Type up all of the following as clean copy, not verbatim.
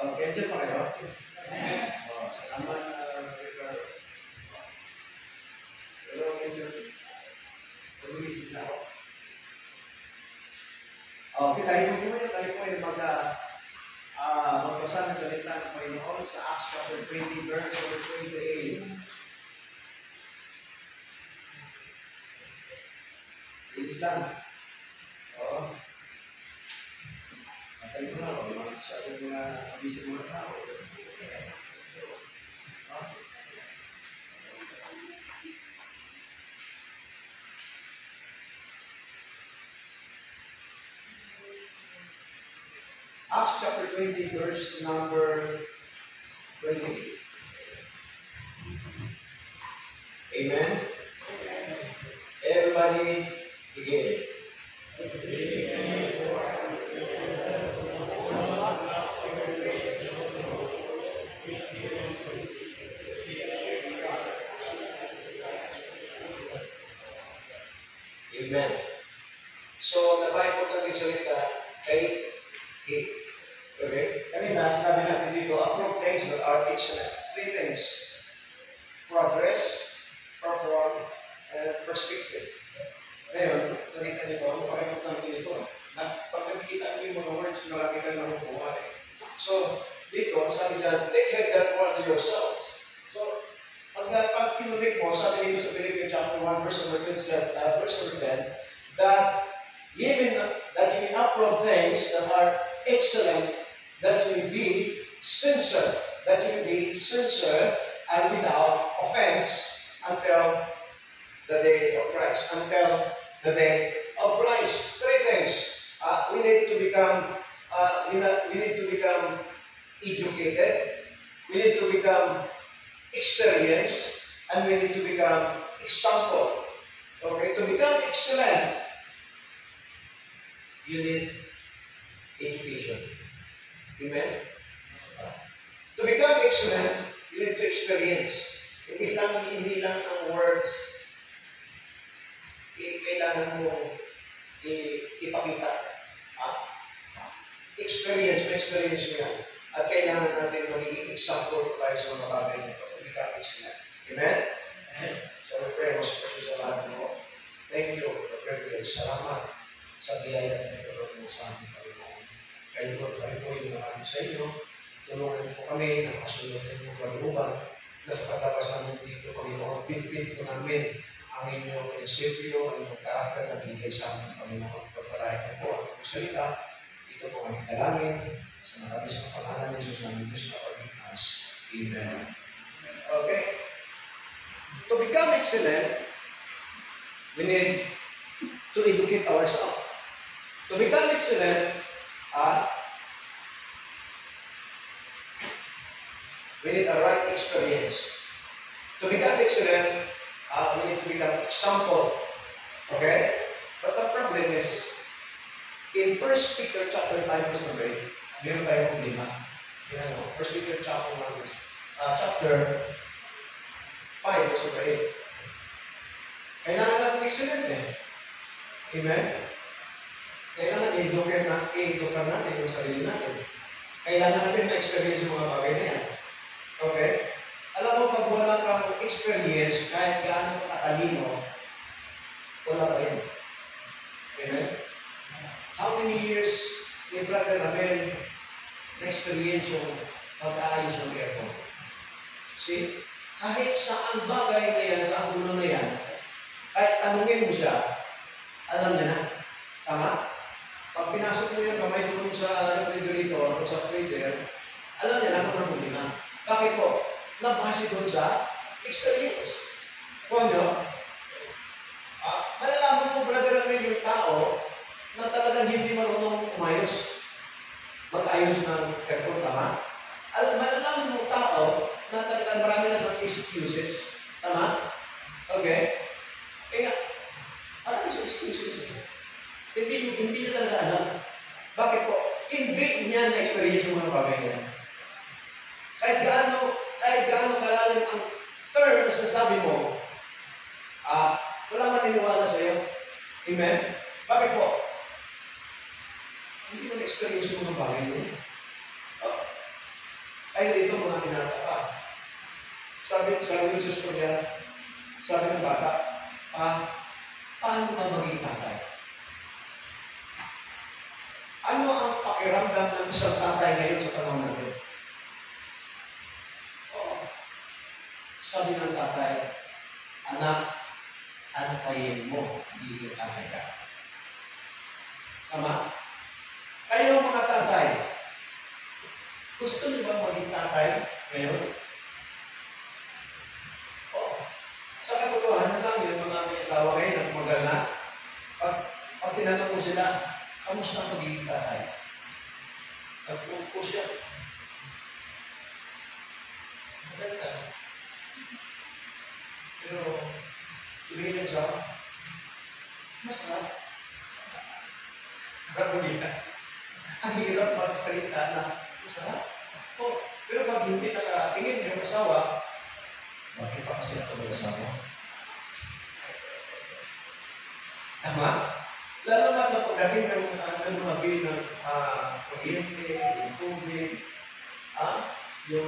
Okay, dyan pa kayo? Salamat. Pero, mag-iisip na ako. Okay, tayo po ay magbasa ng salita ng Panginoon sa Acts chapter 20, verse 28. Bilis lang. Oo. Matay mo na. Masyado mo na abisa mo na tao. Acts chapter 20, verse number 28. Amen? Everybody begin. Amen. So, nabahay po ng salita kay okay? Kanina, sinabi natin dito, approve things that are excellent. 3 things. Progress, perform, and perspective. Ngayon, nakita niyo po, pakipot natin dito. Pag nakikita niyo yung mga words, marami kayo nakukuha eh. So, dito, sabi niya, take heed therefore to yourselves. So, pag pinulik mo, sabi dito sa Philippians chapter 1, verse number 10, that you may approve things that are excellent, that you may be sincere, and without offense until the day of Christ. Until the day of Christ. 3 things. We need to become educated. We need to become experienced, and we need to become example. Okay, to become excellent, you need education. Amen? To become excellent, you need to experience. Hindi lang ang words, kailangan mo ipakita. Experience mo yan. At kailangan natin magiging example tayo sa mga bagay nito. To become excellent. Amen? Amen. So we pray, most precious Allah mo. Thank you for the privilege. Salamat sa biyaya na ito mo sa aming Panginoon. Kayo po yung maraming sa inyo. Tulungan po kami na kasunod ng kalooban na sa pagtapas namin dito, Panginoon, bit-bit po namin ang inyong prinsipyo, ang inyong karakter na binigay sa aming Panginoon. Pagpalayan po ang inyong salita. Ito po ang dalangin sa maraming sa pangalan ni Jesus na Diyos na pagigmas. Amen. Okay. To become excellent, we need to educate ourselves. To become excellent, we need a right experience. To become excellent, we need to become example. Okay? But the problem is, in 1 Peter chapter 5, verse number 8, meron tayong problema. 1 Peter chapter 5, verse number 8. Kailangan natin excellent eh. Amen? Kailangan i-educate natin yung sarili natin. Kailangan natin ma-experience yung mga bagay na yan. Okay? Alam mo, pag wala kang experience, kahit gaano katalino, wala pa rin. Amen? How many years ni Brother Abel na-experience yung pag-aayos ng aircon? See? Kahit saan bagay na yan, saan gulo na yan, kahit tanungin mo siya, alam niya na. Tama? Pag pinasok mo yung kamay doon sa refrigerator o sa freezer, alam niya na kung ano problema. Bakit po? Nabase doon sa experience. Kung nyo, malalaman mo, brother, na yung tao na talagang hindi marunong umayos. Mag-ayos ng aircon, tama? Malalaman mo tao na talagang marami na sa excuses. Tama? Okay? Kaya, marami sa excuses. Hindi niya talaga alam. Bakit po? Hindi niya na-experience yung mga bagay niya. Kahit gaano kalalim ang term na sasabi mo, wala maniniwala sa iyo. Amen? Bakit po? Hindi mo na-experience yung mga bagay niya. sabi ng sister niya, sabi ng bata, paano ka maging tatay? Ano ang pakiramdam ng isang tatay ngayon sa panahon natin? Sabi ng tatay, anak, antayin mo, hindi tatay ka. Tama? Kayo mga tatay, gusto niyo ba maging tatay ngayon? Sa katotohanan lang, yung mga may asawa ngayon at magal na, pag tinanong mo sila, kamusta ang pagiging tatay? Nagpumpo siya. Maganda. Pero, ibigay niyo siya, masarap. Sarap mo nila. Ang hirap magsalita na masarap. Pero pag hindi nakatingin yung asawa, bakit pa kasi ako mag-asawa? Tama? Lalo na kapag pagdating ng mga bill ng kuryente, yung tubig, yung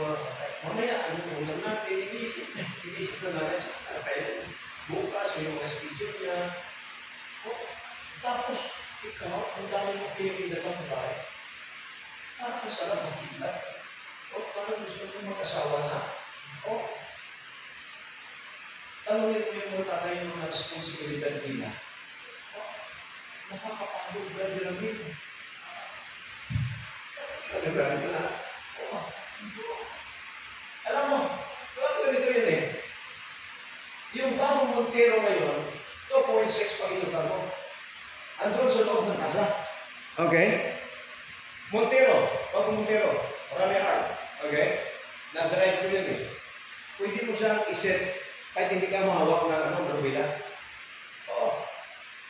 mamaya, anong ulam natin, inisip na natin sa kaya bukas, yung mga schedule niya. Tapos, ikaw, ang dami mo pinagkindat ng bahay. Parang sarap ang kindat. Parang gusto mo mag-asawa na. Tanungin mo yung mga tatay yung mga responsibilidad nila. Nakakapagod ba nila nila? Nagdari ko na. Alam mo, ganito yun eh. Yung bagong Montero ngayon, 2.6 pakinutan mo. Andun sa loob ng kasa. Okay? Montero, bagong Montero, marami hard. Okay? Na-drive ko yun eh. Pwede mo siyang iset kahit hindi ka mahawak ng marubila.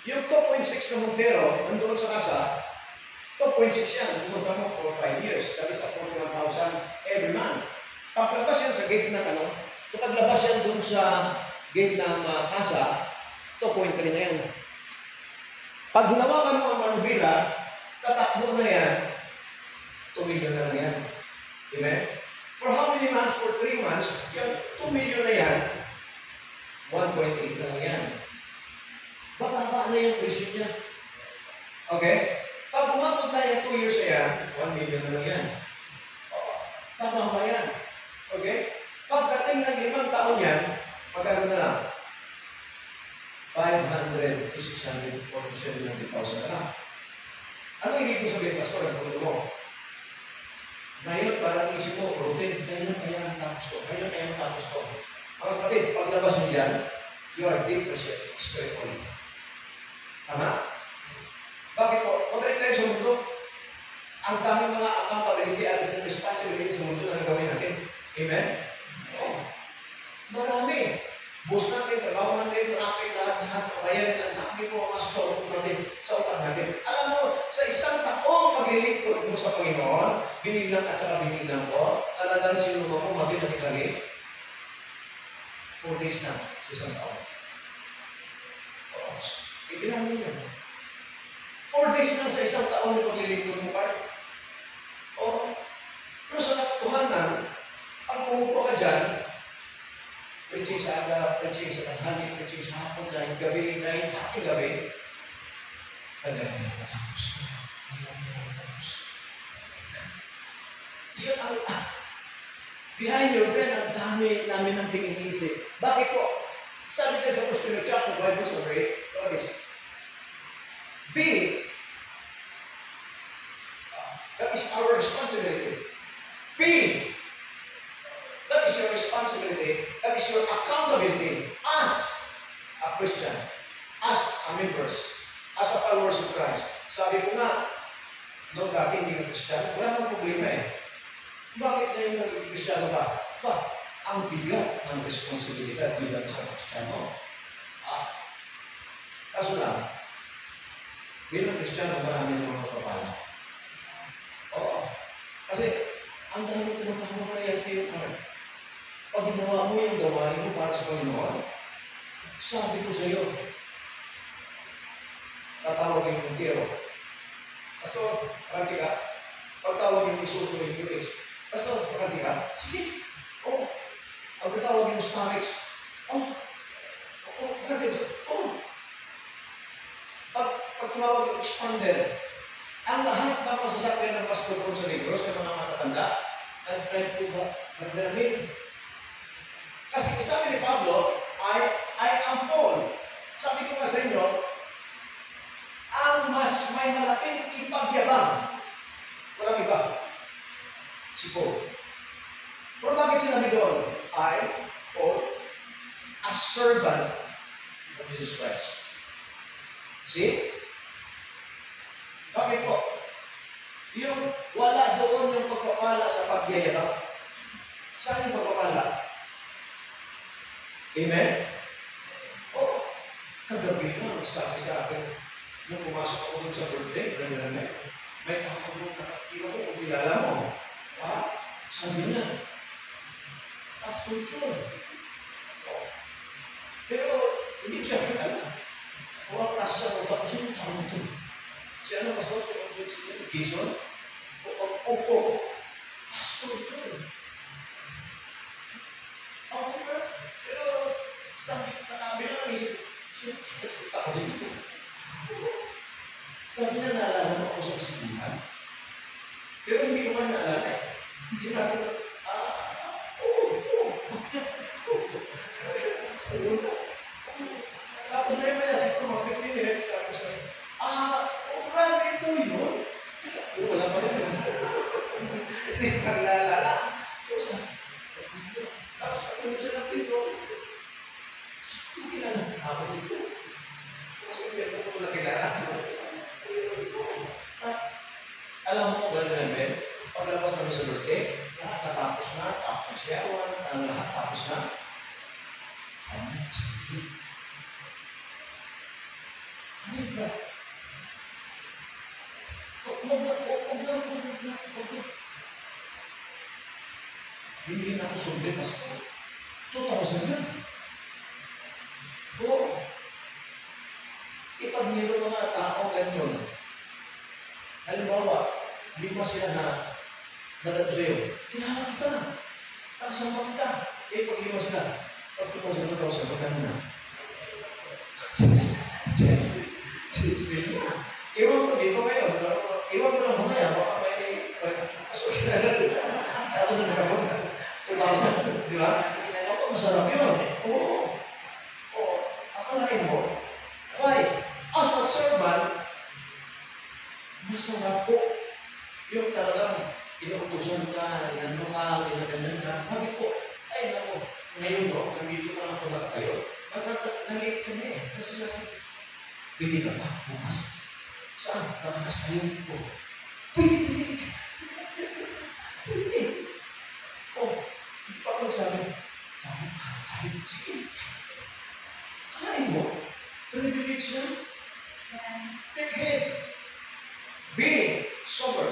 Yung 2.6 na Montero, nandoon sa kasa, 2.6 yan. Pumunta mo for 5 years. That is 41,000 every month. Paglabas yan sa gate ng sa paglabas yan doon sa gate ng kasa, 2.3 na yan. Pag hinawakan mo ang marubila, tatakbo na yan, 2 million na lang yan. Amen? For how many months? For 3 months, yan, 2 million na yan, 1.8 na lang yan. Baka na yung presyo niya. Okay? Pag umabot na yung 2 years na yan, 1 million na lang yan. Tama ba yan? Okay? Pagdating ng 5 taon yan, magkano na lang? 500 to 647,000 na lang. Ano ibig ko sabihin, Pastor? Ang puno mo? Ngayon, parang isip mo, routine, kailan kaya ang tapos ko? Kailan kaya ang tapos ko? Mga kapatid, paglabas mo dyan, you are depreciated spiritually. Tama? Bakit po? Pag-rin tayo sa mundo, ang daming mga accountability at responsibility sa mundo na nagawin natin. Amen? Marami. Bus natin, trabaho natin, traffic, lahat, bayan, ang dami po ang masasawag natin sa utak natin. Alam mo, sa isang taong paglilingkod mo sa Panginoon, biniglang at saka biniglang po, talagang sinunod mo mathematically, 4 days na sa isang taon. Ibilangin yun. 4 days lang sa isang taon na paglilingkod mo pa. Pero sa katotohanan, pag pumupo ka dyan, preaching sa aga, preaching sa tanghali, preaching sa hapon, dahil gabi, dahil ating gabi, kaya natapos. Yun ang, behind your brain, ang dami namin ang tingin iniisip. Bakit po? Sabi ka sa 1 Peter chapter 5, verse 8, what is? B, that is our responsibility. B, that is your responsibility. That is your accountability as a Christian, as a members, as a followers of Christ. Sabi ko nga, noong dati hindi ka Christian, wala nang problema eh. Bakit ngayon naging Christian ka? Ang bigat ng responsibilidad bilang sa Kristiyano. Kaso lang, bilang Kristiyano, marami ng mga kapala. Kasi, ang dami pinatawag na yan sa iyo, pag ginawa mo yung gawain mo para sa Panginoon, sabi ko sa iyo, tatawagin yung tiro. Pastor, pakanti ka. Pagtawagin yung isusunod yung Pastor, pakanti ka. Sige. Pagkatawag yung stomachs, pag tumawag yung expander, ang lahat ng masasakyan ng pastor kung sa Negros, ng mga matatanda, nag-try to magdaramin. Kasi sabi ni Pablo, I am Paul. Sabi ko nga sa inyo, ang mas may malaking ipagyabang, walang iba, si Paul. Pero bakit sinabi doon? I, Paul, a servant of Jesus Christ. See? Bakit po? Yung wala doon yung pagpapala sa pagyayabang. Saan yung pagpapala? Amen? Kagabi na, sabi sa akin, nung pumasok ako dun sa birthday, may kakabong nakakila ko, kung kilala mo. Sabi niya, Pastor John. Pero, hindi ko siya kilala. Huwag kasi siya, tapos yung tao ito. Siya na, Pastor Jason? Opo. Pastor John. Pero, sa kabila ng isip, ako dito. Sabi niya, naalala mo ako sa kasibuhan. Pero hindi ko man naalala eh. Sinabi ko, tapos na yung maya, siguro mga 15 minutes, tapos na, grabe ito yun. Wala pa rin. Hindi ko naalala. Tapos pag-ulit siya ng dito, kilala ako dito. Kasi hindi ko nakilala. Alam mo ba namin, paglabas namin sa birthday, lahat natapos na, tapos siya, ang lahat tapos na. Ano ba? Hindi na ako sumbi, Pastor. 2,000 na. Ipag meron mga tao ganyan, halimbawa, hindi mo sila na nag-adreyo, kilala kita, nakasama kita, pag hindi mo sila, pag 2,000, magkano na? Just million. Iwan ko dito ngayon, iwan ko lang mamaya, baka may kilala dito. Tapos nagkakapunta, 2,000, di ba? Masarap yun. Akalain mo, why? As a servant, masarap po. Yung talagang inuutusan ka, inano ka, pinaganan ka. Bakit po? Ay, naku, ngayon po, nandito ka lang po na kayo. Nag-late ka na eh. Kasi sabi, pwede ka ba? Bukas. Saan? Kakakas tayo po. Pwede. Hindi pa ako sabi, sige. Kalain mo, privilege yan. Take heed. Be sober.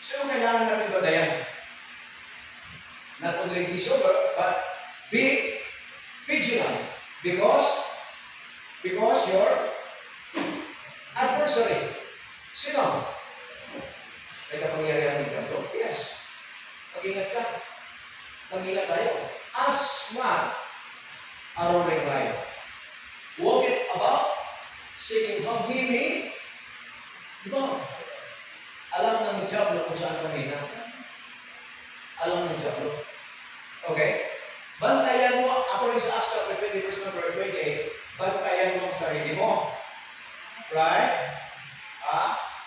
So, kailangan natin badayan. Not only be sober, but be vigilant. Because your adversary, sino? May kapangyarihan ng diablo? Yes. Mag-ingat ka. Mag-ingat tayo. As what a roaring lion. Walk it about, seeking from him. Diba? Alam ng diablo kung saan kami na. Alam ng diablo. Okay? Bantayan mo, according sa Acts chapter 20, verse number 28, bantayan mo ang sarili mo. Right?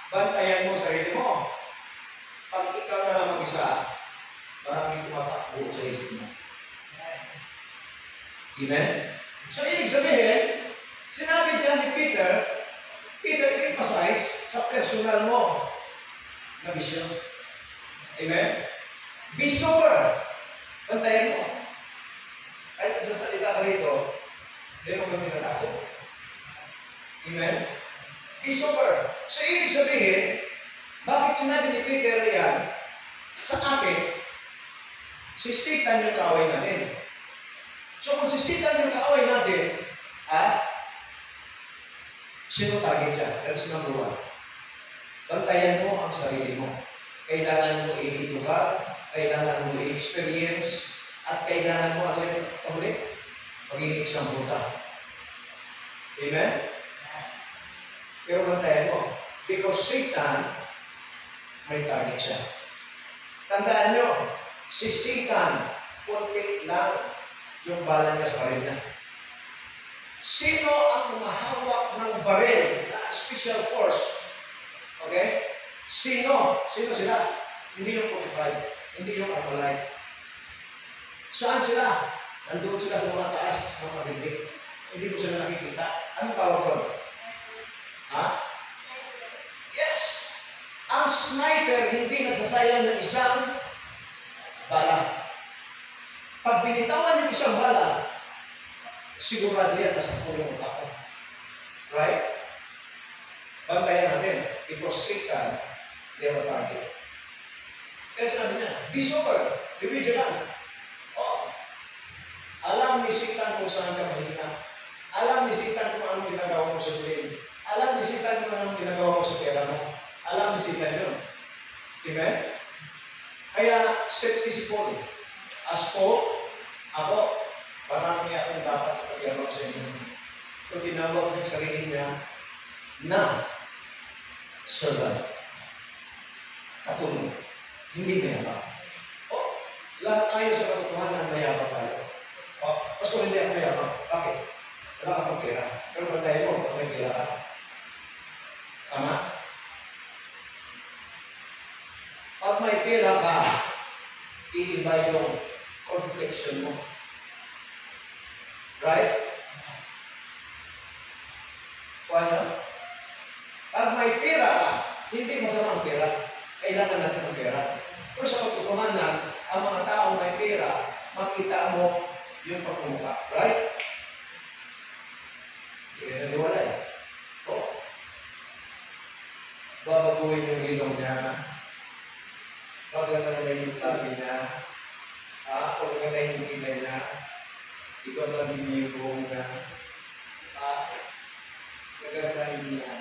Bantayan mo ang sarili mo. Pag ikaw na lang mag-isa, maraming tumatakbo sa isip mo. Amen? So, ibig sabihin, sinabi dyan ni Peter emphasize sa personal mo na vision. Amen? Be sober. Bantayan mo. Kahit sa salita ka rito, hindi mo kami natakot. Amen? Be sober. So, ibig sabihin, bakit sinabi ni Peter yan? Sa akin, si Satan yung kaaway natin. So, kung si Satan yung kaaway natin, sino target siya? That's number one. Bantayan mo ang sarili mo. Kailangan mo i-educar, kailangan mo i-experience At kailangan mo, ano yung pabalik? Magiging example ka. Amen? Pero bantayan mo, because Satan, may target siya. Tandaan nyo, si Satan, kunti lang yung bala niya sa baril niya. Sino ang humahawak ng baril na special force? Okay? Sino? Sino sila? Hindi yung 45, hindi yung Armalite. Saan sila? Nandun sila sa mga taas ng mabilig. Hindi ko sila nakikita. Anong tawag doon? Ha? Yes! Ang sniper hindi nagsasayang ng isang bala. Pag binitawan yung isang bala, sigurado yan nasa pulong ako. Right? Bantayan natin. Because Satan, they have a target. Kaya sabi niya, be sober, be vigilant. Oh. Alam ni Satan kung saan ka mahina. Alam ni Satan kung anong ginagawa mo sa tuwing. Alam ni Satan kung anong ginagawa mo sa pera mo. Alam ni Satan yun. Amen? Kaya, set discipline. As po, ako, marami akong dapat ipag-iarap sa inyo. Kung tinawag ng sarili niya na servant. Katulong. Hindi mayabang. O, lahat tayo sa katotohanan mayabang tayo. O, pastor, hindi ako mayabang. Bakit? Wala ka pang pera. Pero bantayan mo, pag may pera ka. Tama? Pag may pera ka, iiba yung complexion mo. Right? Kaya, pag may pera ka, hindi masama ang pera. Kailangan natin ang pera. Pero sa pagtutumanan, ang mga taong may pera, makita mo yung pagkumuka. Right? Hindi ka naniwala eh. O, babaguhin yung ilong niya, pagkakala yung labi niya, pagkakala yung kilay niya, iba ba din yung buhong niya, gagawin niya.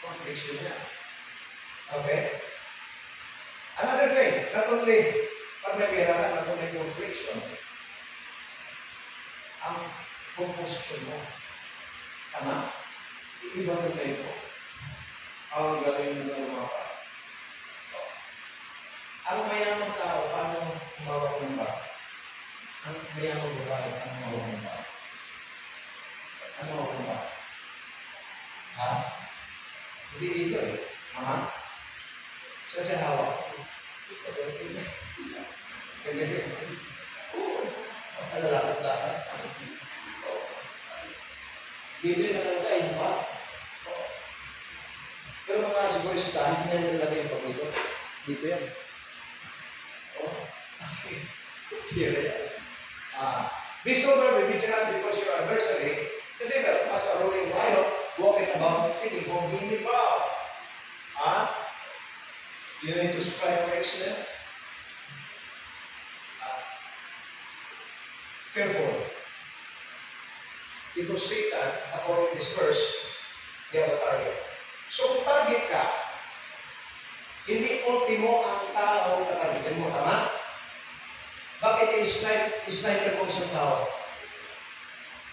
Complexion niya. Okay? Another thing, not only pag may pera ka, not only complexion, ang composition mo. Tama? Iiba ng tayo. Ang gawin mo ng mga pa. Ang mayamang tao, paano humawak ng ba? Ang mayamang babae, paano humawak ng ba? Ano ako ba? Ha? Hindi dito eh. Ha? Saan siya hawak? Ganyan. Oo. Alalakot-lakot. Dito yung nakalagay, di ba? Pero mga sigurista, hindi na nilagay yung pag dito. Dito yan. Okay. Tira yan. Be sober, be vigilant, because your adversary, the devil, as a roaring lion, walking about, seeking whom he may devour. You need to strive for excellence. Careful. Because Satan, according to this verse, they have a target. So kung target ka, hindi ultimo ang tao na targetin mo, tama? Bakit sniper mo isang tao?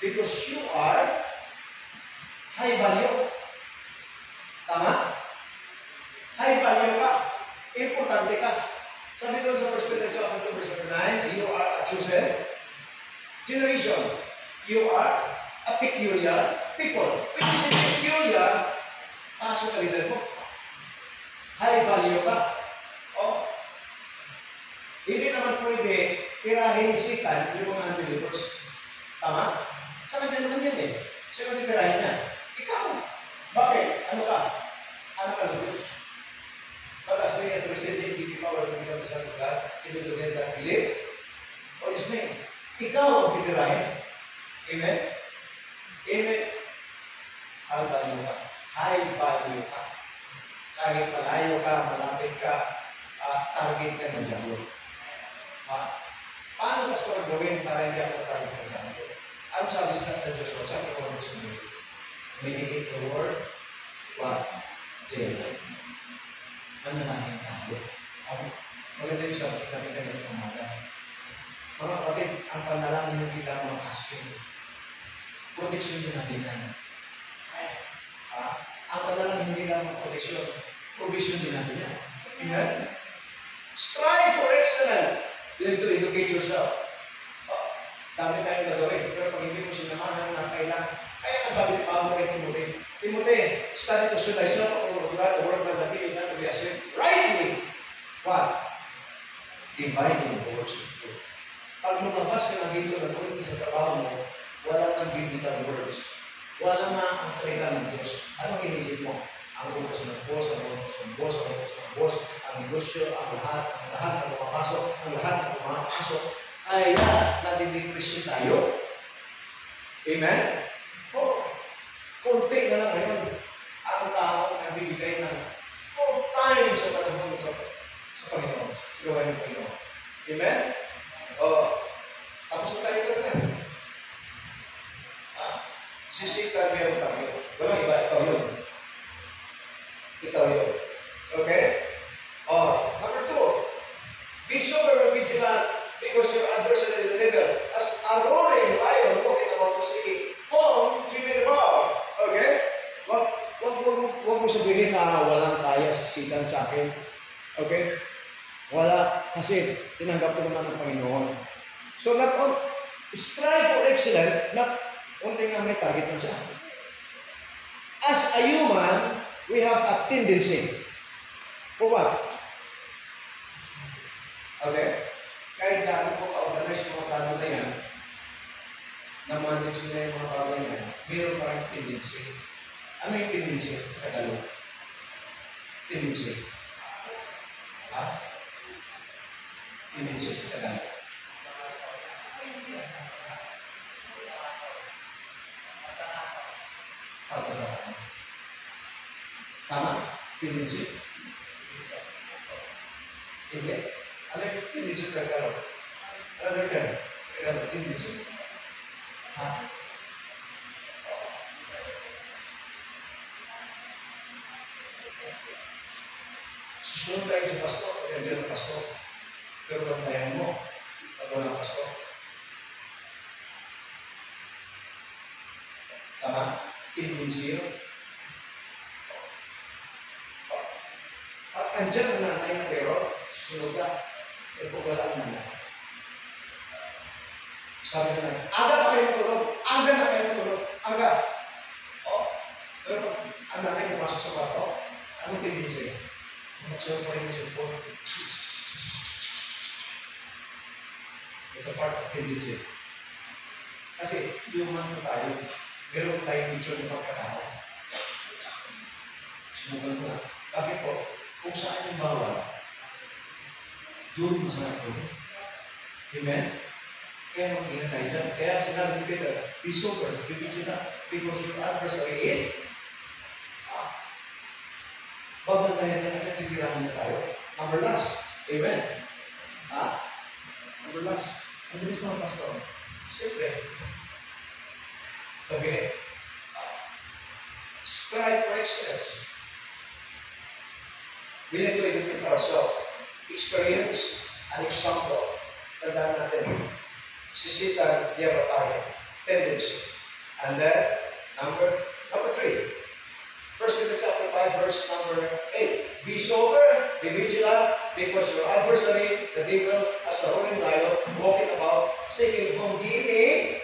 Because you are high value. Tama? High value ka. Importante ka. Sabi doon sa 1 Peter chapter 2, verse 9, you are a chosen generation. You are a peculiar people. Which is peculiar, taas yung kalidad mo. High value ka. O, hindi naman pwede tirahin ni Satan yung mga unbelievers. Tama? Sa kanya naman yan eh. Sa kanya tirahin niya. Ikaw. Bakit? Ano ka? Ano ka ng Diyos? But as many as receive him, give you power to become the Son of God, even to them that believe for His name. Ikaw ang titirahin. Amen? Amen. High value ka. High value ka. Kahit malayo ka, malapit ka, target ka ng Diablo. Paano pastor gawin para hindi ako target ng Diablo? Ang sabi sa Joshua, chapter 1, verse 9, meditate the word, what? Day and night. Mananangin tayo. Maganda yung subject natin kanina umaga. Mga kapatid, ang panalangin hindi lang mga asking. Protection din natin yan. Ang panalangin hindi lang mga protection. Provision din natin yan. Amen? Strive for excellence. You need to educate yourself. Dami tayong gagawin. Pero pag hindi mo sinamahan na kailangan, kaya nasabi ni Pablo kay Timothy, Timothy, study to show thyself approved to God, the work of the ability not to be ashamed. Rightly, what? Dividing the words of truth. Pag lumabas ka na dito na tuloy sa trabaho mo, wala kang biblical words. Wala na ang salita ng Diyos. Anong inisip mo? Ang utos ng boss, ang utos ng boss, ang utos ng boss, ang negosyo, ang lahat na pumapasok, ang lahat na pumapasok. Kaya, nadidepression tayo. Amen? Konti na lang ngayon. Ang tao ang bibigay ng full time sa panahon sa Panginoon. Sa gawain ng Panginoon. Amen? Tapos na tayo ko na. Sisikan meron tayo. Walang iba, ikaw yun. Ikaw yun. Okay? Number 2. Be sober and vigilant because your adversary is the devil. As a roaring lion walking about to seek whom you may devour. Okay? Huwag mo sabihin na walang kaya sisikan sa akin. Okay? Wala. Kasi tinanggap ko naman ng Panginoon. So, strive for excellence, not only nga may target na siya. As a human, we have a tendency. For what? Okay? Kahit dati po ka-organize mga plano na yan, na-manage nila yung mga bagay na yan, mayroon pa rin tendency. Ano yung tendency sa Tagalog? Tendency. Tendency sa Tagalog. Tama? Tendency? Hindi. Ano yung tendency sa Tagalog? Ano yung tendency? Susunod tayo sa pasto, kaya ng pasto. Pero bantayan mo, pag walang pasto. Tama? Tendency yun. At andyan ang nanay na pero, susunod ka, e kung wala ang nanay. Sabi na, aga na kayo matulog, aga na kayo matulog, aga. Pero ang nanay pumasok sa kwarto, anong tendency? Magsarap pa rin yung cellphone. It's a part of tendency. Kasi, human na tayo, meron tayong nature ng pagkatao. Sumugan ko na. Bakit po? Kung saan yung bawal, doon masarap doon. Amen? Kaya mag-ingat tayo dyan. Kaya sinabi ni Peter, be sober, be vigilant, because your adversary is babantayan na nagtitirahan na tayo. Number last. Amen? Number last. Ang bilis mga pastor. Siyempre. Okay. Strive for excellence. We need to educate ourselves. Experience an example. Tandaan natin. Sisitan, they have a target. Tendency. And then, number 3. 1 Peter chapter 5, verse number 8. Be sober, be vigilant, because your adversary, the devil, as a roaring lion, walking about, seeking whom he may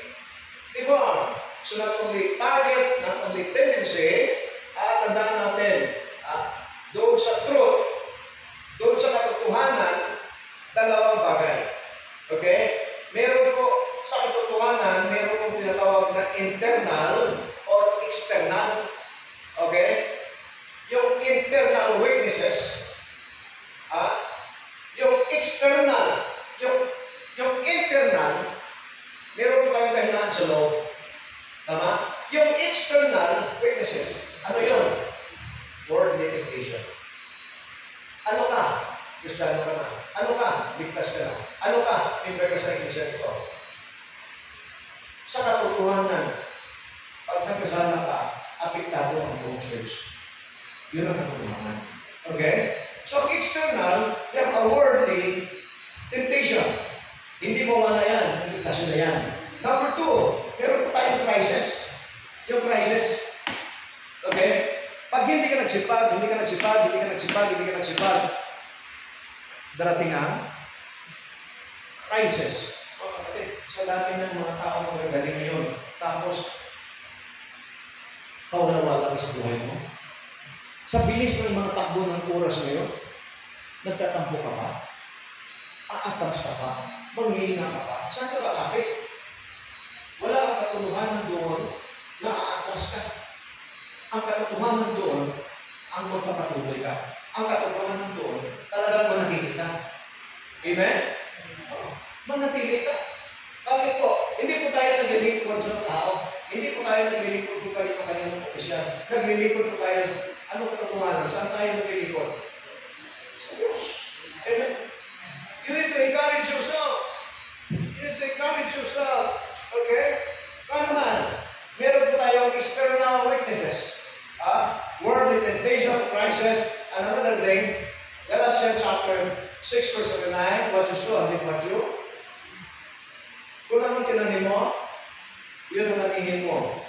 devour. So not only target, not only tendency, tandaan natin, doon sa truth, doon sa katotohanan, dalawang bagay. Okay? Meron po sa katotohanan, meron pong tinatawag na internal or external. Okay? Yung internal weaknesses, yung external, yung internal, meron po tayong kahinaan sa loob. Tama? Yung external weaknesses, ano yun? Worldly temptation. Ano ka? Kristiyano ka na. Ano ka? Ligtas ka na. Ano ka? Member ka sa iglesia nito. Sa katotohanan, pag nagkasala ka, apektado ang buong church. Yun ang katotohanan. Okay? So, ang external external, you have a worldly temptation. Hindi mo wala yan, hindi tasyo na yan. Number two, meron po tayong crisis. Yung crisis. Okay? Pag hindi ka nagsipag, darating ang crisis. O kapatid, sa dami ng mga tao magagaling ngayon. Tapos, wala ka sa buhay mo. Sa bilis ng mga takbo ng oras ngayon, nagtatampo ka pa, aatras ka pa, manghihina ka pa, saan ka kakapit? Wala kang katotohanan doon na aatras ka. Ang katotohanan doon, ang magpapatuloy ka. Ang katotohanan doon, talagang manatili ka. Amen? Manatili ka. Bakit po? Hindi po tayo naglilingkod sa tao. Hindi po tayo naglilingkod kung kanino ng opisyal. Naglilingkod po tayo. Ano katotohanan? Saan tayo naglilingkod? Sa Diyos. Amen? You need to encourage yourself. You need to encourage yourself. Okay? Paano man? Meron po tayong external witnesses. Worldly temptation, crisis, and another thing. Galatians chapter 6 verse 9. What you saw, did what you. Kung anong tinanim mo, yun ang naningin mo.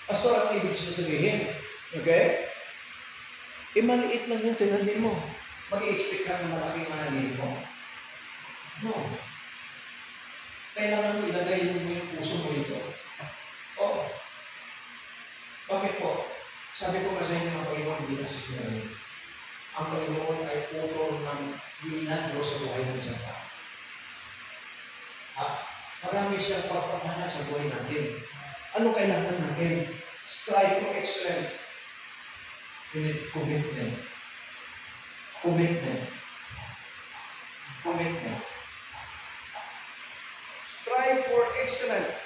Pastor, ang ibig sabihin, okay? Maliit lang yung tinanim mo. Mag-i-expect ka ng malaking mananim mo. No. Kailangan mo ilagay mo yung puso mo ito. Oh. Bakit po? Sabi ko kasi yung mga Panginoon, hindi na sisinayin. Ang Panginoon ay putol ng milagro sa buhay ng isang tao. Marami siyang pagpapahal sa buhay natin. Ano kailangan natin? Strive for excellence. You need commitment. Commitment. Commitment. Strive for excellence.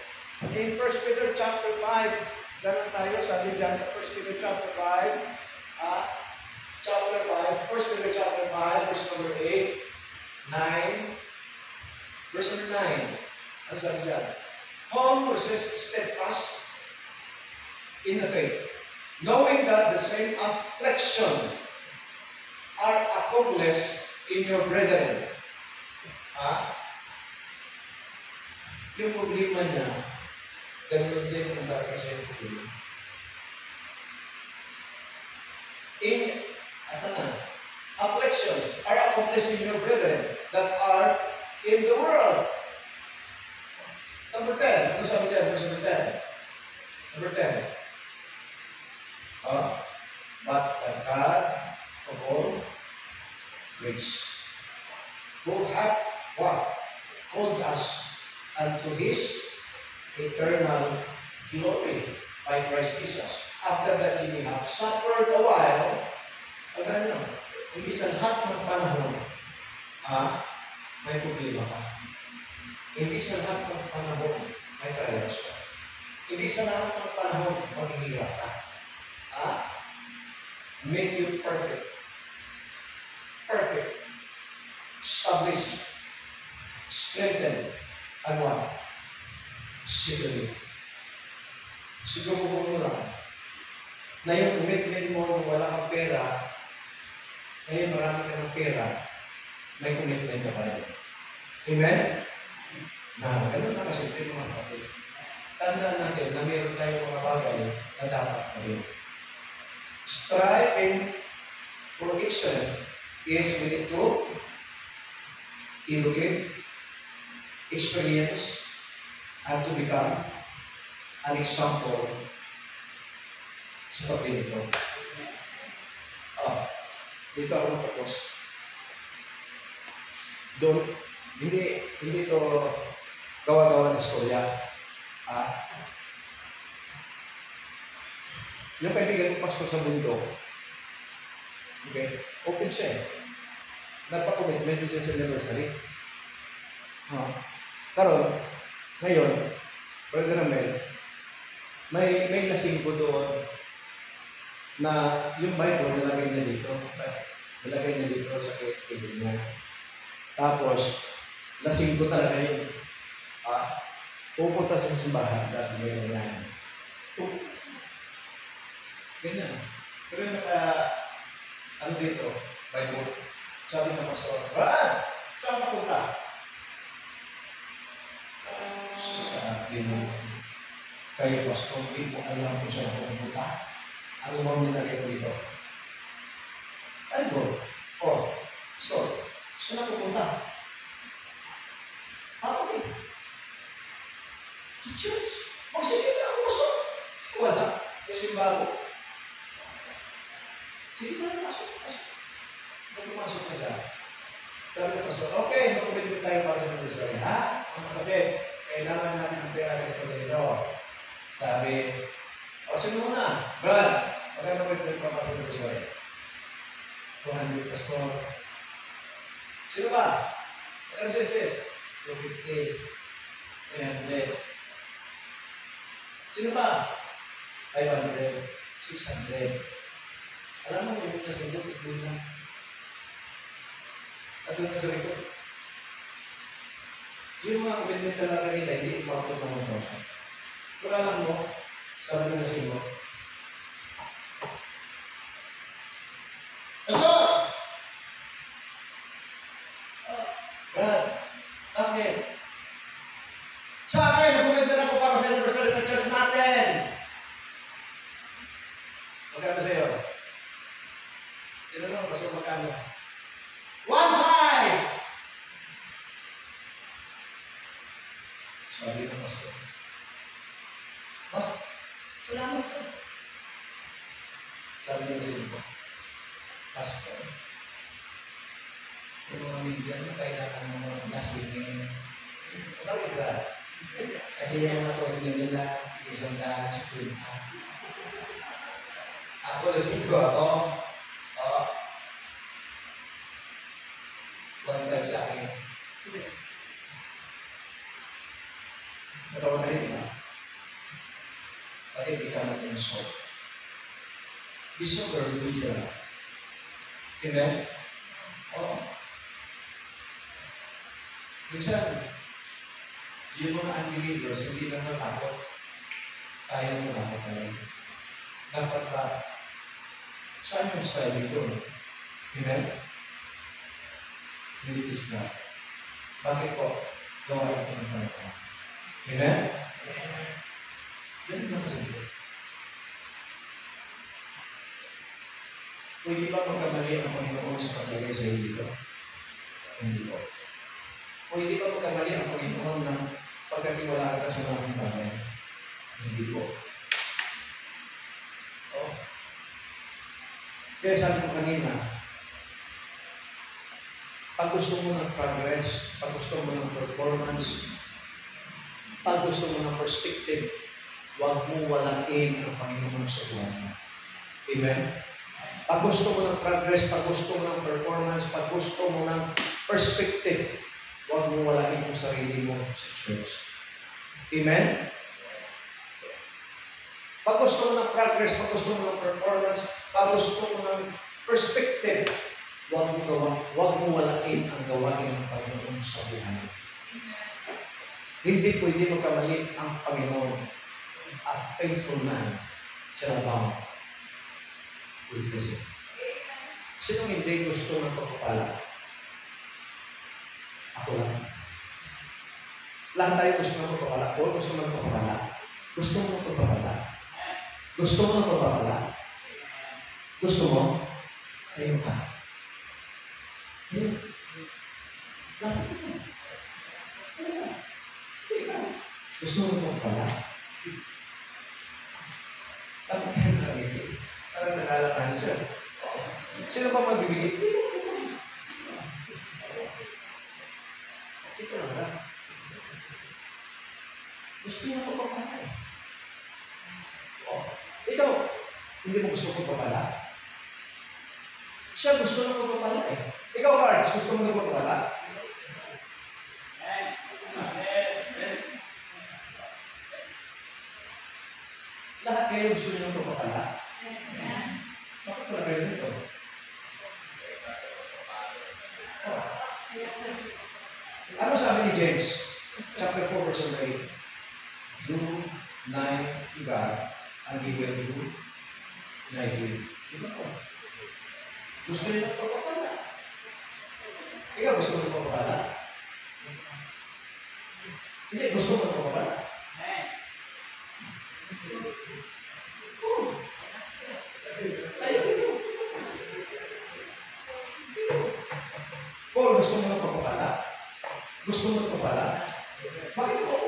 In 1 Peter chapter 5, ganun tayo, sabi dyan sa 1 Peter chapter 5, chapter 5, 1 Peter chapter 5, verse number 8, 9, verse number 9. Ano sabi dyan? Paul resist steadfast in the faith, knowing that the same affliction are accomplished in your brethren. Yung problema niya, ganun din ang darating sa yung problema. Afflictions are accomplished in your brethren that are in the world. Number 10. Ano sabi dyan? Verse number 10. Number 10. But the God of all grace, who hath what? Called us unto His eternal glory by Christ Jesus. After that ye have suffered a while, hindi sa lahat ng panahon, may problema ka. Hindi sa lahat ng panahon, may trials ka. Hindi sa lahat ng panahon, maghihirap ka. Make you perfect. Perfect. Establish. Strengthen. And what? Securely. Siguro mo lang na yung commitment mo kung wala kang pera, ngayon marami ka ng pera, may commitment ka pa rin. Amen? Ganun na kasi ito mga kapatid. Tandaan natin na meron tayong mga bagay na dapat gawin. Striving for excellence is we need to educate, experience, and to become an example sa papel ito. Dito ako natapos. Doon, hindi ito gawa-gawa na istorya. Yung kaibigan ko pastor sa mundo, okay, open siya eh. Nagpa-commitment din siya sa anniversary. Karon, ngayon, Brother Ramel, may lasing ko doon na yung Bible nalagay niya dito. Nalagay niya dito sa kaibigan niya. Tapos, lasing ko talaga yun. Pupunta sa simbahan sa ating ganyan. Ganyan. Pero Ano dito? Bible. Sabi ng pastor, Brad, saan ka punta? Sabi mo, kayo pastor, hindi po alam kung saan ako pupunta. Ano bang nilagay ko dito? Bible. Oh, pastor, saan ako pupunta? Okay. Sa church. Magsisimba ako, pastor. Wala. Yung bago. Sige pa na, pastor. Kung pumasok ka sa sabi ng pastor, okay, mag-commitment tayo para sa ministry. Ha? Ang kapatid, kailangan natin ang pera ganito ganito. Sabi, sino muna? Brad, mag-commitment pa para sa ministry. 200 pastor. Sino ba? Ano siya sis? 250. 300. Sino ba? 500. 600. Alam mo, yung nasagot, ito na. At yung nasagot, yung mga commitment talaga nila, hindi ipapot ng 1,000. Kung alam mo, sabi na nasing mo, Pastor! Brad, bakit? Sa akin, nag-commitment ako para sa anniversary ng church natin. Magkano sa'yo? Tinanong, Pastor, magkano? 1,500! Sabi ng Pastor. Salamat po. Sabi ng Pastor. Pastor, yung mga media na kailangan ng mga nasingin. Bakit ba? Kasi yung mga pwede nila, isang daan sa kwenta. Ako, lasing ko ako. Huwag tayo sa akin. Natawa na rin ba? Pati hindi ka natin solve. Be sober, vigilant. Amen? Oo. Minsan, yung mga unbelievers, hindi lang natakot. Kaya mo natakot tayo. Dapat ba? Saan yung style dito? Amen? Nilitis na. Bakit po? Gawa ito ng Panginoon. Amen? Yan ang masagot. Pwede ba magkamali ang Panginoon sa paglagay sa hindi ko? Hindi po. Pwede ba magkamali ang Panginoon ng pagkatiwalaan ka sa mga bagay? Hindi po. Kaya sabi ko kanina, pag gusto mo ng progress, pag gusto mo ng performance, pag gusto mo ng perspective, huwag mo walain ang Panginoon sa buhay mo. Amen? Pag gusto mo ng progress, pag gusto mo ng performance, pag gusto mo ng perspective, huwag mo walain ang sarili mo sa church. Amen? Pag gusto mo ng progress, pag gusto mo ng performance, pag gusto mo ng perspective, huwag mo walain ang gawain ng Panginoon sa buhay. Hindi pwede magkamali ang Panginoon. A faithful man shall abound with blessing. Sino hindi gusto ng pagpapala? Ako lang. Lahat tayo gusto ng pagpapala. Ako gusto ng pagpapala. Gusto mo ng pagpapala. Gusto mo ng pagpapala. Gusto mo? Ayun ka. Ayun. Bakit ito? Gusto mo ng pagpapala? Bakit ka nakagigil? Parang nakalakahan siya. Sino ba magbibigay? Ito na lang. Gusto niya ako papala eh. Ikaw, hindi mo gusto ko papala? Siya gusto na ko papala eh. Ikaw, Cards, gusto mo na papala? Lahat kayo gusto niyo ng papala? Bakit wala kayo nito? Ano sabi ni James? Chapter 4, verse 8. Drew nigh to God, and he will drew nigh to you. Diba po? Gusto nila pagpapala. Ikaw gusto mo pagpapala? Hindi, gusto mo pagpapala. Paul, gusto mo ng pagpapala? Gusto mo ng pagpapala? Bakit mo ako?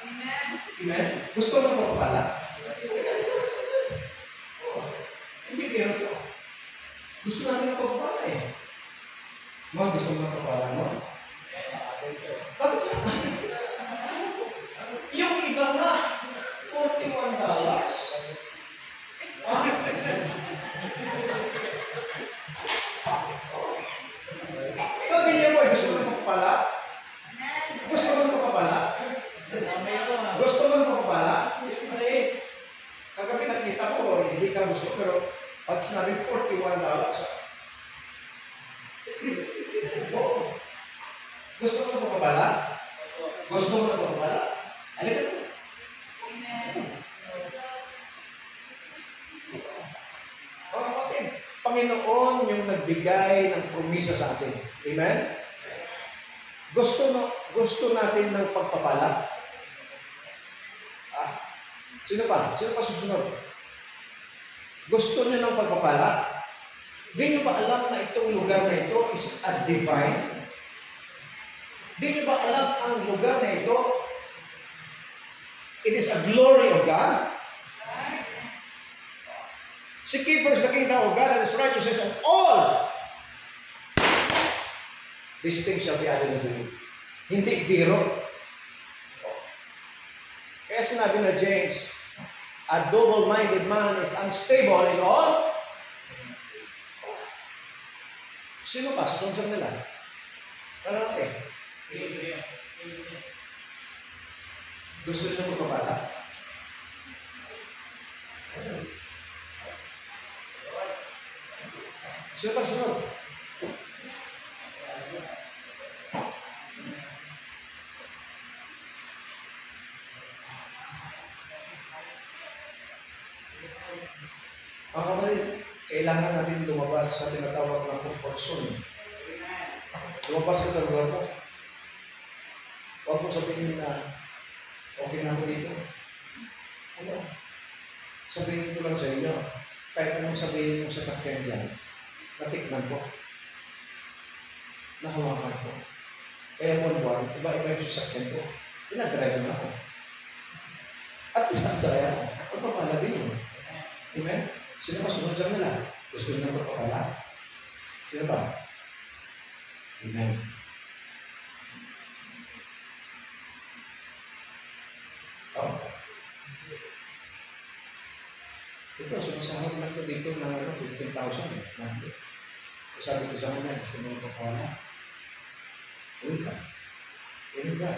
Amen? Amen? Gusto mo ng pagpapala? Hindi kaya ito. Gusto natin ng pagpapala eh. Mga gusto mo ng pagpapala mo? Bakit mo? Yung iba nga, $41. Ikaw din niya po, gusto mo ng pagpapala? Gusto mo ng pagpapala? Gusto mo ng pagpapala? Kagabi nakita ko, hindi ka gusto, pero pag sinabi $41, oh, gusto mo ng pagpapala? Gusto mo ng pagpapala? Halika mo. Mga kapatid, Panginoon yung nagbigay ng promisa sa atin. Amen? Gusto natin ng pagpapala? Sino pa? Sino pa susunod? Gusto niyo ng pagpapala? Di niyo ba alam na itong lugar na ito is a divine? Di niyo ba alam ang lugar na ito? It is a glory of God. Seek ye first the kingdom of God and His righteousness, and all these things shall be added unto you. Hindi biro. Kaya sinabi na James, a double-minded man is unstable in all. Sino pa? Susungsong nila. Ano natin? Gusto nyo magpapala? Sino pa sunod? Mga kapatid, kailangan natin lumabas sa tinatawag na comfort zone. Lumabas ka sa lugar mo. Huwag mo sabihin na okay na ako dito. Ano? Sabihin ko lang sa inyo, kahit anong sabihin mo sa sakyan dyan, natikman ko. Nahawakan ko. Kaya buwan-buwan, iba-iba yung sasakyan ko. Pinag-drive na ako. At isang saya, pagpapala din yun. Amen? Sino pa sunod sa kanila? Gusto nyo ng pagpapala? Sino ba? Amen. Oh. Ito, sumasahod lang ito dito ng 15,000. Sabi ko sa kanya, gusto mo ng pagpapala? Uy ka. Uy ka.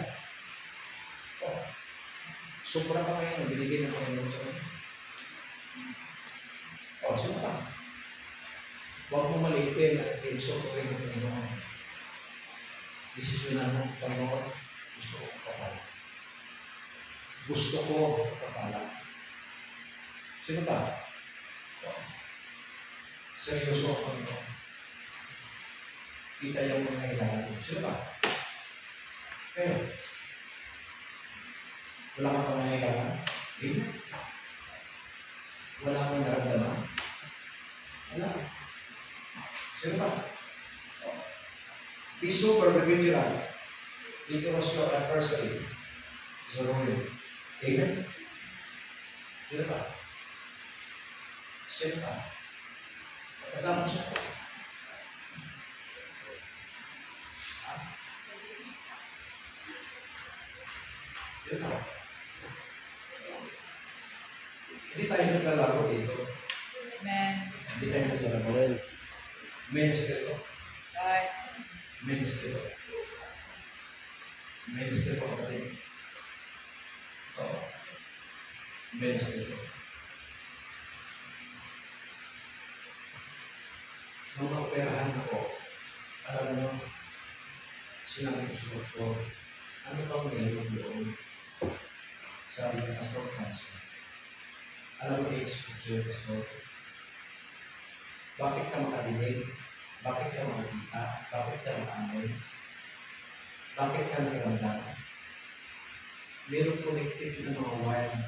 Oh. Sobra pa ngayon, binigay ng Panginoon sa kanya. O, sino pa? Huwag mo maliitin at i-insult ko rin ng Panginoon. Desisyonan mo, Panginoon, gusto ko kapala. Gusto ko kapala. Sino pa? Seryoso ako, Panginoon. Kita yung mga kailangan mo. Sino pa? Kayo. Wala kang pangangailangan? Hindi. Wala kang naramdaman? Wala. Sino ba? Be super vigilant because your adversary is ruling. Amen? Sino ba? Sino ba? Pagkatapos na po. Sino ba? Hindi tayo naglalaro dito. Amen. Hindi tayo naglalaro. Ministry ko. Right. Ministry ko. Ministry ko kapatid. Oo. Ministry ko. Nung na-operahan ako, alam mo, sinabi ko sa doktor, ano bang meron doon? Sabi niya, Pastor Francis. Alam mo, exposure, Pastor. Bakit ka makadinig? Bakit ka makikita? Bakit ka makaamoy? Bakit ka nakiramdam? Meron connected na mga wire.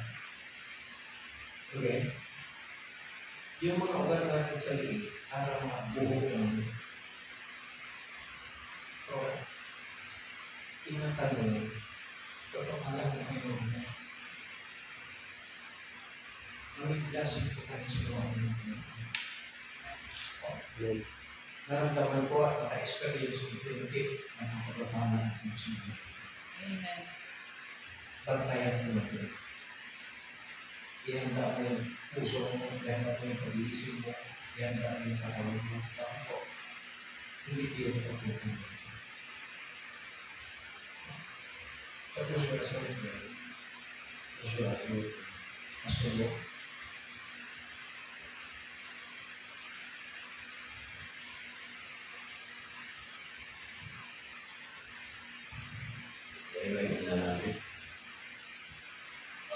Okay? Yung mga ugat natin sa liit, para mga buhok lang. Okay? Ingatan mo. Kapag alam mo kayo na maniglasin ko kayo sa gawa mo. Okay. Naramdaman ko at naka-experience ko ito ang mga pagkapanan ng Panginoon. Amen. Bantayan mo ito. Ihanda mo yung puso mo, ihanda mo yung pag-iisip mo, ihanda mo yung katawan mo. Tapos, hindi kayo magkakutin. Tapos yung rason mo, tapos yung rason mo, masulo.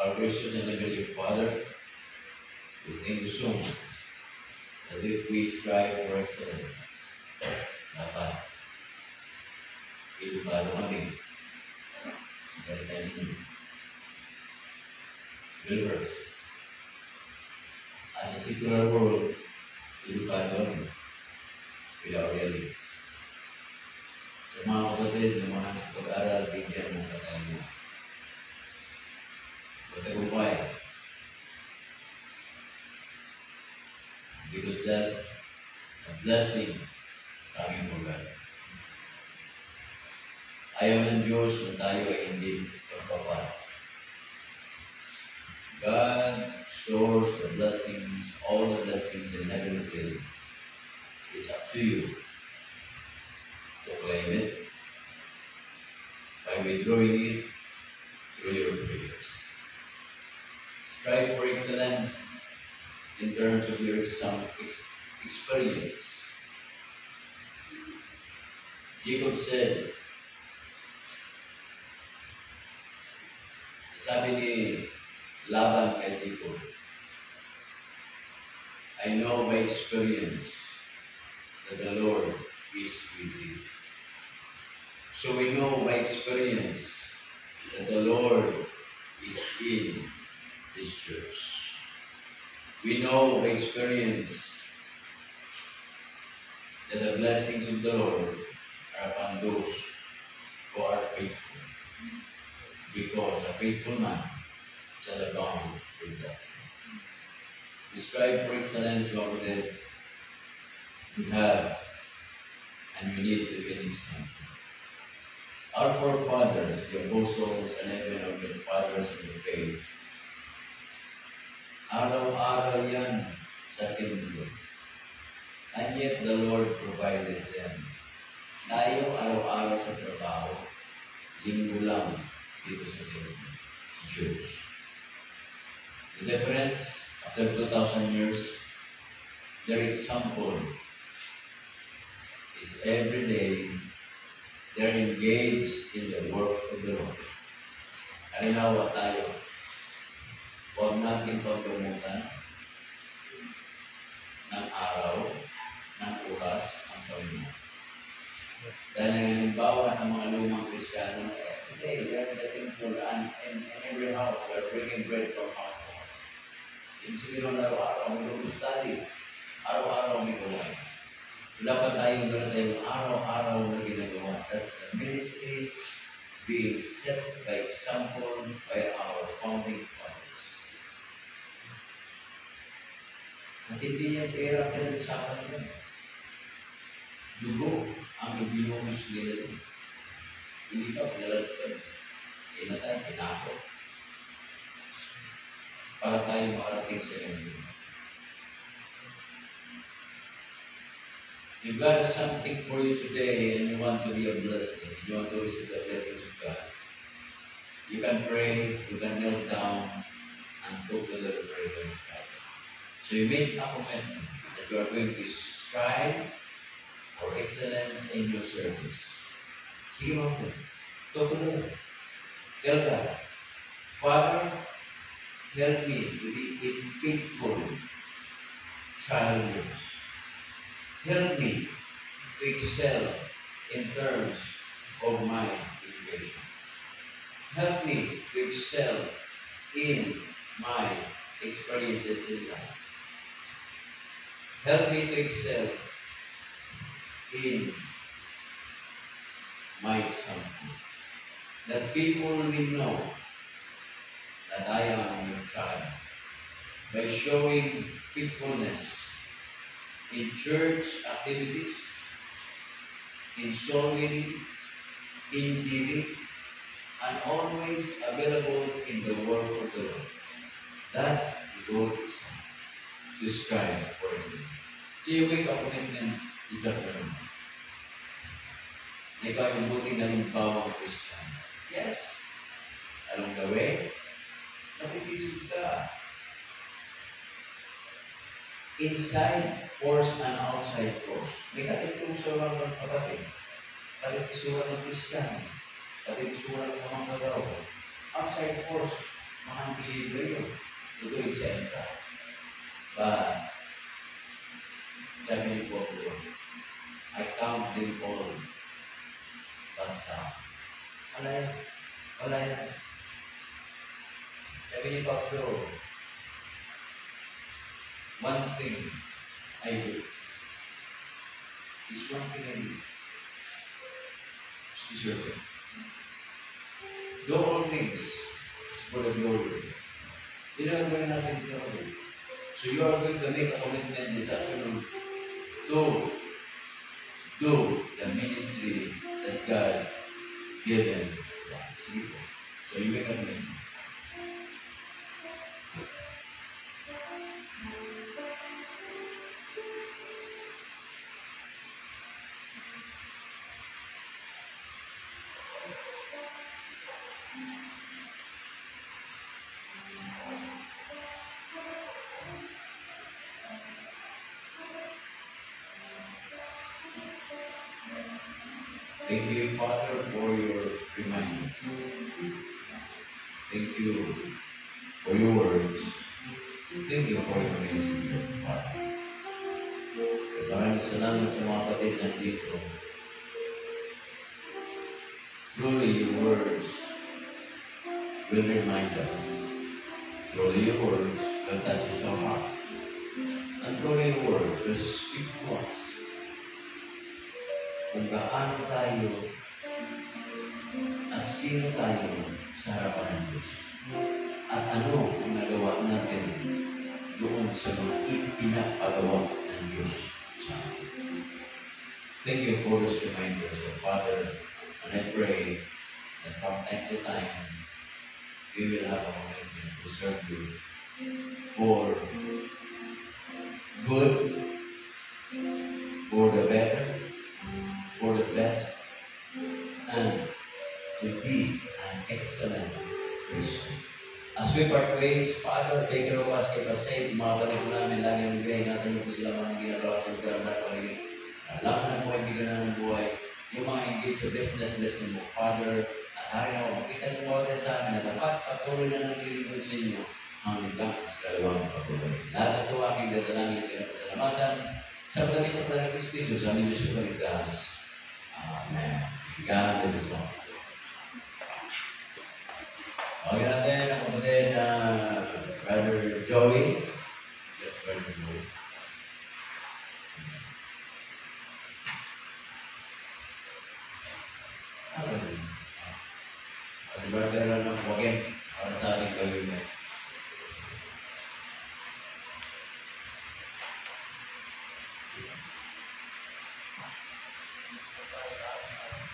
Our gracious and heavenly Father, we thank you so much that if we strive for excellence, dapat edukado kami sa salita ninyo. Universe, as a secular world, edukado kami with our realities. Sa mga kapatid na mga sa pag-aaral, bigyan ng katanungan. Matagumpay. Because that's a blessing coming from God. Ayaw ng Diyos na tayo ay hindi pagpapala. God stores the blessings, all the blessings in heavenly places. It's up to you to claim it by withdrawing it through your prayers. Strive for excellence in terms of your experience. Jacob said, sabi ni Laban kay Jacob, I know by experience that the Lord is with you. So we know by experience that the Lord is in this church. We know by experience that the blessings of the Lord are upon those who are faithful. Because a faithful man shall abound with blessing. We strive for excellence, Lord, that we have and we need to be an example. Our forefathers, the apostles, and even of the fathers of the faith, araw-araw yan sa templo. And yet the Lord provided them. Tayo araw-araw sa trabaho, linggo lang dito sa templo, sa church. The difference, after 2,000 years, their example is every day they're engaged in the work of the Lord. Alinawa tayo. Huwag natin pagkamutan ng araw, ng oras, ang Panginoon. Dahil halimbawa ng mga lumang Kristiyano, today, we are in the temple and in every house, we are bringing bread from house to house. Ibig sabihin ng araw-araw, may study. Araw-araw may gawain. So, dapat tayong meron tayong araw-araw na ginagawa. That's the ministry being set by example by our founding fathers. At hindi niya pera pinag-usapan nila. Dugo ang ibinumos nila. Hindi pa pinalagpan. Inatay, pinako. Para tayo makarating sa kanila. If God has something for you today and you want to be a blessing, you want to receive the blessings of God, you can pray, you can kneel down and talk to the prayer of God. So you make a commitment that you are going to strive for excellence in your service. Sige mo po. Talk to the Lord. Tell God, Father, help me to be a faithful child of yours. Help me to excel in terms of my education. Help me to excel in my experiences in life. Help me to excel in my example. That people will know that I am your child by showing faithfulness in church activities, in soul winning, in giving, and always available in the work of the Lord. That's the goal to strive for it. So yung may commitment is the firm. Ikaw yung buting halimbawa ng Christian. Yes. Anong gawin? Nakitisod ka. Inside force and outside force. May katituso lang ng kapatid. Katitusuhan ng Christian. Katitusuhan ng mga galaw. Outside force, mga believer yun. Tutuloy sa enta. But, sabi ni Pablo, I count them all but down. Wala yan. Wala yan. Sabi ni Pablo, one thing I do is one thing I do. Is your thing. Do all things for the glory. Yun ang gawin natin dito. So you are going to make a commitment this afternoon to do the ministry that God has given to us. So you make a commitment. Thank you, Father, for your reminders. Thank you for your words. Thank you for your messenger, Father. Maraming salamat sa mga kapatid nandito. Truly, your words will remind us. Truly, your words will touch our hearts. And truly, your words will speak to us kung gaano tayo at sino tayo sa harapan ng Diyos. At ano ang nagawa natin doon sa mga ipinapagawa ng Diyos sa atin. Thank you for this reminder, so Father, and I pray that from time to time, we will have a commitment to serve you for good, for the better, for the best, and to be an excellent Christian. As we part ways, Father, take care of us, keep us safe. Mga kapatid namin, lagi ang bigay natin yung po sila mga ginagawa sa lugar na pagiging lahat ng buhay, bigyan na ng buhay. Yung mga engage sa business, blessing mo, Father, at araw, makita niyo mo sa amin na dapat patuloy na ng lilingkod sa inyo ang hanggang sa dalawang patuloy. Lahat ng ito aking dadalangin pinapasalamatan sa pagdating sa Padre Kristo, sa aming Diyos na ligtas. Amen. God bless us all. Okay natin ang kapatid na Brother Joey. Yes, Brother Joey. Kasi Brother lang ng Pogin para sa ating gawin na.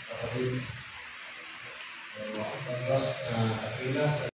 Kapatid, ang Diyos na